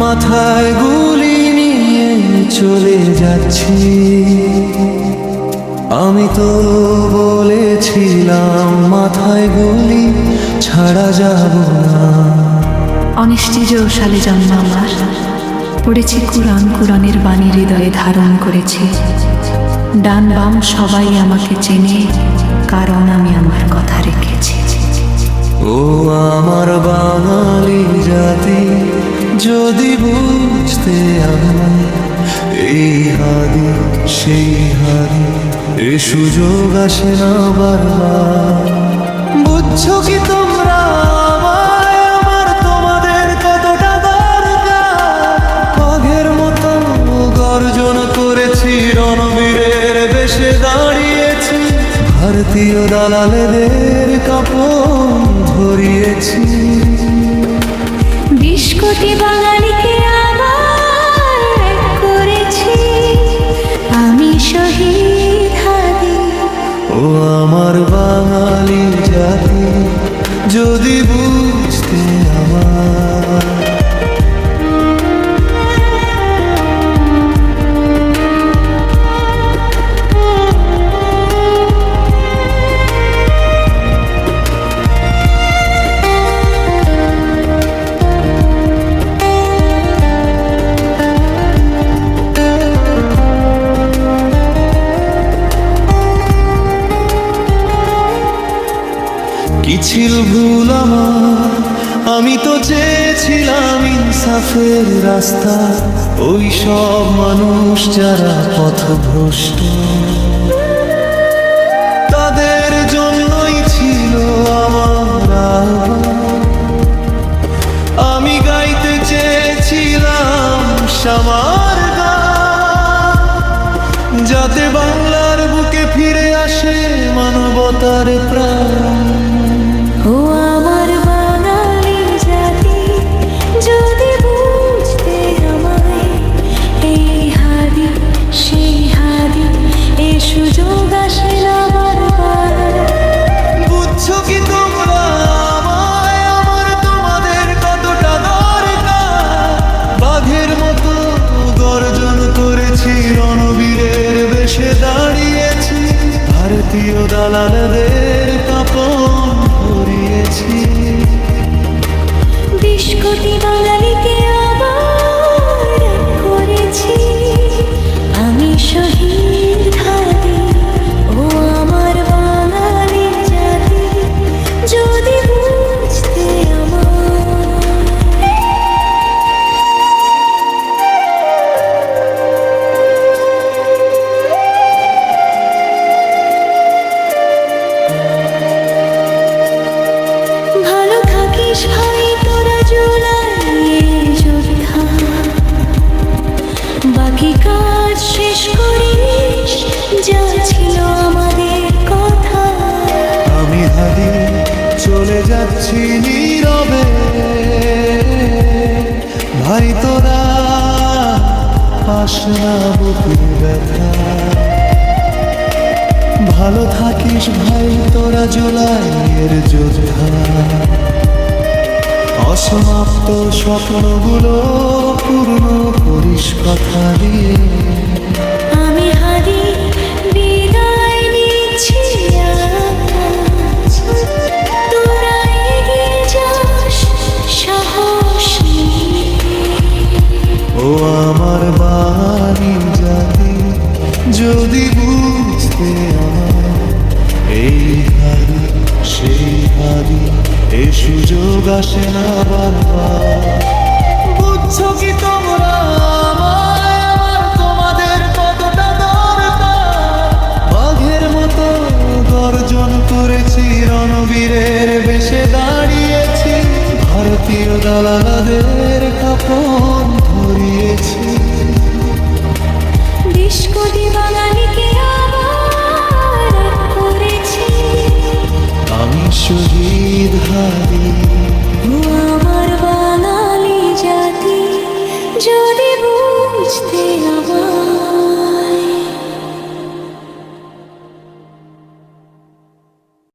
মাথায় গুলি নিয়ে চলে যাচ্ছি। আমি তো বলেছিলাম মাথায় গুলি ছাড়া যাব না। 19 সালে জন্ম আমার, পড়েছি কুরআন, কুরআনের বাণী হৃদয়ে ধারণ করেছি। ডান বাম সবাই আমাকে চেনে, কারণ আমি আমার কথা রেখেছি। ও আমার বাঙালি জাতি, যদি বুঝতে আমি এই হাদি সেই হাদি, এ সুযোগ আসে না বারবার। বুঝছো কি তোমরা আমায়, আমার তোমাদের কতটা দরকার? বাঘের মতো গর্জন করেছি, রণবীরের বেশে দাঁড়িয়েছি, ভারতীয় দালালেদের কাপড় ধরিয়েছি। 20 কোটি বাঙালিকে আবার এক করেছি, আমি শহীদ হাদি। ও আমার বাঙালি জাতি, যদি বুঝতে আমার। কি ছিল ভুল আমার, আমি তো চেয়েছিলাম ইনসাফের রাস্তা। ওই সব মানুষ যারা পথভ্রষ্ট, তাদের জন্যই ছিল আমার আহ্বান। আমি গাইতে চেয়েছিলাম শ্যামার গান, যাতে বাংলার বুকে ফিরে আসে মানবতার প্রাণ। ও আমার বাঙালি জাতি, যদি বুঝতে আমায় এই হাদি সেই হাদি, এ সুযোগ আসে না বারবার। বুঝছো কি তোমরা আমায়, আমার তোমাদের কতটা দরকার? বাঘের মতো গর্জন করেছি, রণবীরের বেশে দাঁড়িয়েছি, ভারতীয় দালালদের কাপড় ধরিয়েছি। 20 কোটি বাঙালিকে আবার এক করেছি, আমি শহীদ হাদি। ও আমার বাঙালি জাতি, যদি বুঝতে আমার। ভালো থাকিস ভাই তোরা জুলাইয়ের যোদ্ধা, বাকি কাজ শেষ করিস, যা ছিল আমাদের কথা। আমি হাদি চলে যাচ্ছি নীরবে, ভাই তোরা পাস না বুকের ব্যথা। ভালো থাকিস ভাই তোরা জুলাইয়ের যোদ্ধা, অসমাপ্ত স্বপ্নগুলো পূর্ণ করিস কথা দিয়ে। আমি হাদি বিদায় নিচ্ছি আজ, তোরা এগিয়ে যাস সাহস নিয়ে। ও আমার বাঙালি জাতি, যদি বুঝতে আমার এই হাদি সেই হাদি, এ সুযোগ আসে না বারবার। বুঝছো কি তোমরা আমায়, আমার তোমাদের কতটা দরকার? বাঘের মতো গর্জন করেছি, রণবীরের বেশে দাঁড়িয়েছি, ভারতীয় দালালদের কাপড় ধরিয়েছি। 20 কোটি বাঙালিকে আবার এক করেছি, আমি শহীদ হাদি।